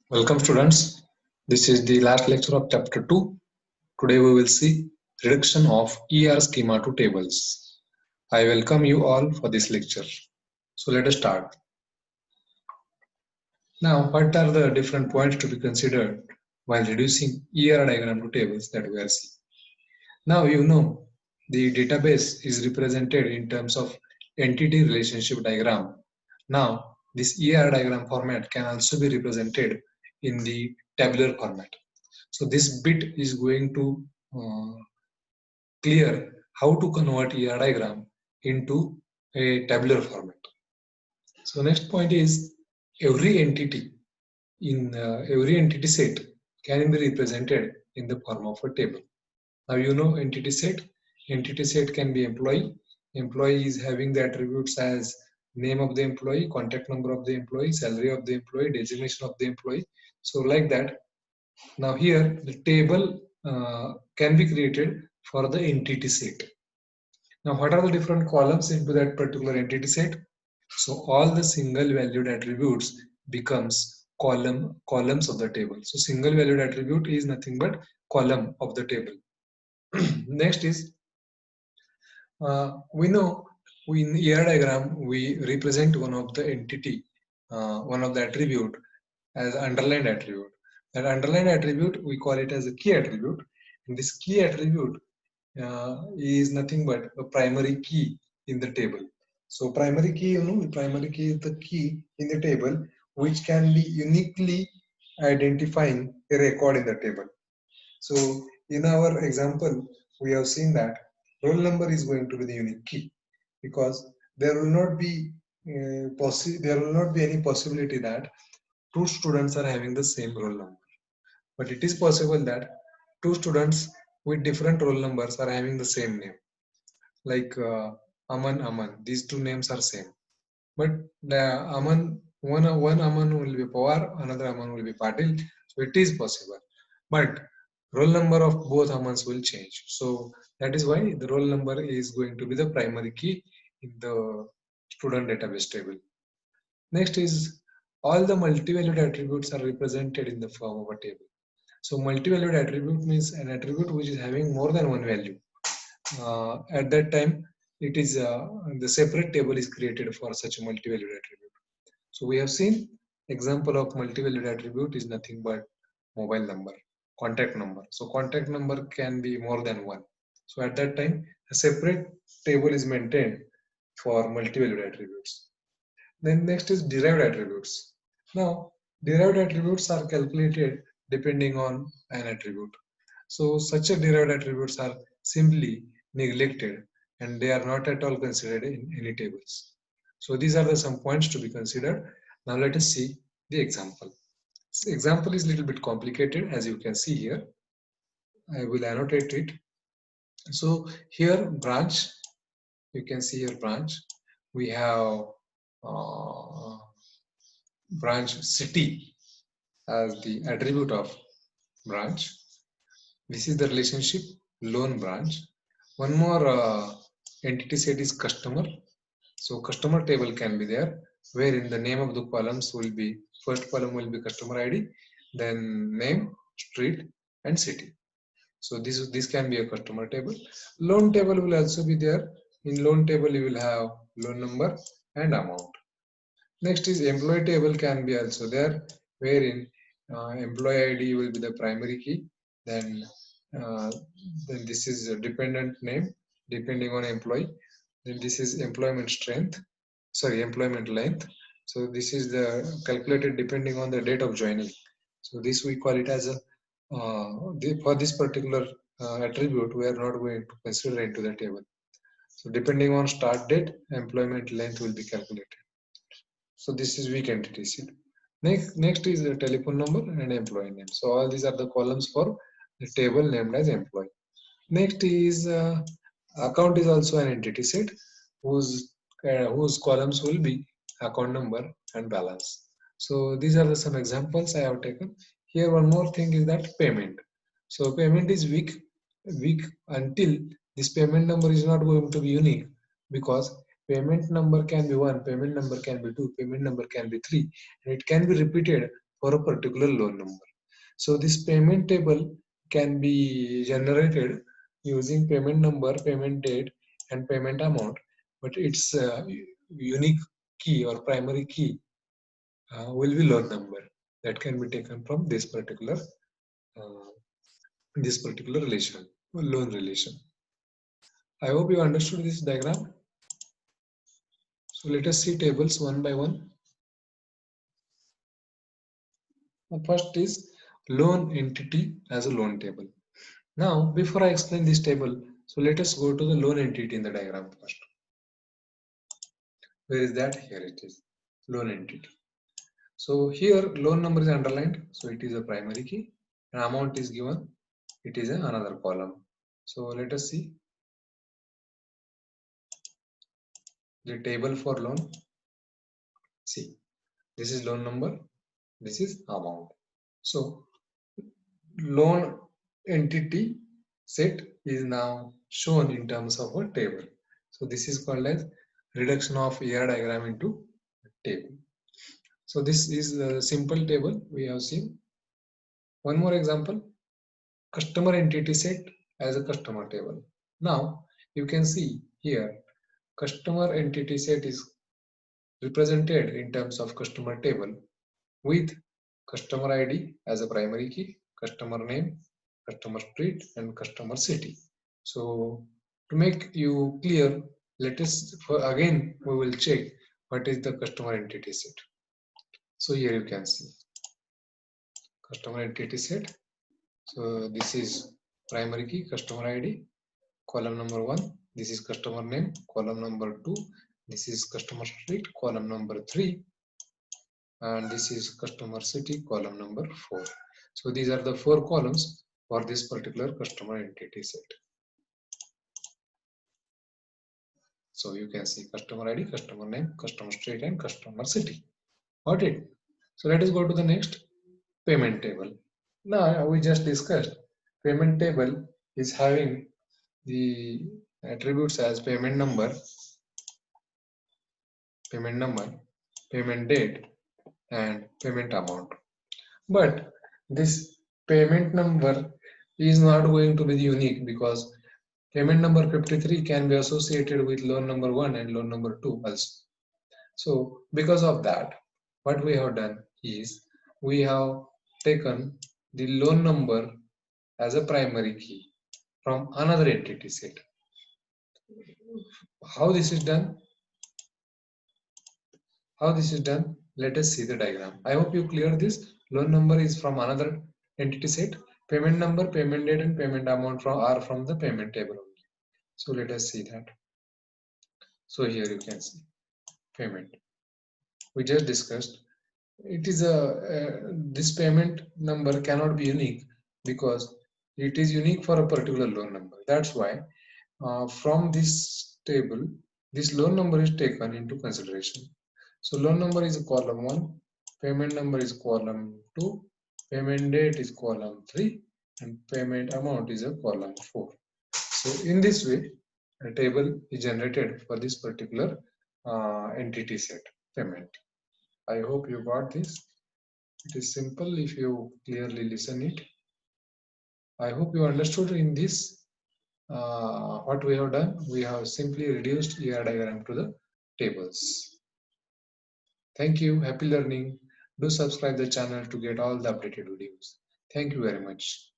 Welcome students. This is the last lecture of chapter 2. Today we will see reduction of ER schema to tables. I welcome you all for this lecture. So let us start. Now what are the different points to be considered while reducing ER diagram to tables that we are seeing? Now you know the database is represented in terms of entity relationship diagram. Now this ER diagram format can also be represented in the tabular format. So this bit is going to clear how to convert ER diagram into a tabular format. So next point is every entity in every entity set can be represented in the form of a table. Now you know entity set. Entity set can be employee. Employee is having the attributes as name of the employee, contact number of the employee, salary of the employee, designation of the employee. So like that. Now here the table can be created for the entity set. Now what are the different columns into that particular entity set? So all the single valued attributes becomes columns of the table. So single valued attribute is nothing but column of the table. Next is we know in ER diagram we represent one of the entity, one of the attribute as underlined attribute. That underlined attribute we call it as a key attribute. And this key attribute is nothing but a primary key in the table. So primary key, the primary key is the key in the table which can be uniquely identifying a record in the table. So in our example, we have seen that roll number is going to be the unique key because there will not be there will not be any possibility that two students are having the same roll number. But it is possible that two students with different roll numbers are having the same name, like Aman. These two names are same, but the one Aman will be Pawar, another Aman will be Patil. So it is possible, but roll number of both Amans will change. So that is why the roll number is going to be the primary key in the student database table. Next is all the multi-valued attributes are represented in the form of a table. So multi-valued attribute means an attribute which is having more than one value. At that time, it is the separate table is created for such a multi-valued attribute. So we have seen example of multi-valued attribute is nothing but mobile number, contact number. So contact number can be more than one. So at that time, a separate table is maintained for multi-valued attributes. Then next is derived attributes. Now, derived attributes are calculated depending on an attribute. So such a derived attributes are simply neglected and they are not at all considered in any tables. So these are the some points to be considered. Now let us see the example. This example is a little bit complicated as you can see here. I will annotate it. So here branch, you can see here branch. We have uh, branch city as the attribute of branch. This is the relationship loan branch. One more entity set is customer. So customer table can be there, wherein the name of the columns will be, first column will be customer ID, then name, street, and city. So this can be a customer table. Loan table will also be there. In loan table, you will have loan number and amount. Next is employee table can be also there, wherein employee ID will be the primary key. Then, uh, then this is a dependent name depending on employee. Then this is employment strength, sorry, employment length. So this is the calculated depending on the date of joining. So this we call it as a for this particular attribute we are not going to consider into the table. So depending on start date, employment length will be calculated. So this is weak entity set. Next is the telephone number and employee name. So all these are the columns for the table named as employee. Next is account is also an entity set whose columns will be account number and balance. So these are some examples I have taken. Here one more thing is that payment. So payment is weak until this payment number is not going to be unique, because payment number can be 1, payment number can be 2, payment number can be 3, and it can be repeated for a particular loan number. So this payment table can be generated using payment number, payment date, and payment amount, but its unique key or primary key will be loan number that can be taken from uh, this particular relation, loan relation. I hope you understood this diagram. So let us see tables one by one. The first is loan entity as a loan table. Now, before I explain this table, so let us go to the loan entity in the diagram first. Where is that? Here it is, loan entity. So here loan number is underlined, so it is a primary key. An amount is given, it is another column. So let us see the table for loan. See, this is loan number, this is amount. So loan entity set is now shown in terms of a table. So this is called as reduction of ER diagram into table. So this is a simple table we have seen. One more example, customer entity set as a customer table. Now you can see here customer entity set is represented in terms of customer table with customer ID as a primary key, customer name, customer street, and customer city. So to make you clear, let us again we will check what is the customer entity set. So here you can see customer entity set. So this is primary key, customer ID, column number 1. This is customer name, column number 2. This is customer street, column number 3. And this is customer city, column number 4. So these are the 4 columns for this particular customer entity set. So you can see customer ID, customer name, customer street, and customer city. Got it? So let us go to the next payment table. Now we just discussed payment table is having the attributes as payment number, payment date, and payment amount. But this payment number is not going to be unique because payment number 53 can be associated with loan number 1 and loan number 2 also. So because of that, what we have done is we have taken the loan number as a primary key from another entity set. How this is done? Let us see the diagram. I hope you clear this. Loan number is from another entity set. Payment number, payment date, and payment amount are from the payment table only. So let us see that. So here you can see payment. We just discussed. It is this payment number cannot be unique because it is unique for a particular loan number. That's why from this table, this loan number is taken into consideration. So loan number is column 1, payment number is column 2, payment date is column 3, and payment amount is a column 4. So in this way, a table is generated for this particular entity set payment. I hope you got this. It is simple if you clearly listen it. I hope you understood in this what we have done. We have simply reduced ER diagram to the tables. Thank you. Happy learning. Do subscribe the channel to get all the updated videos. Thank you very much.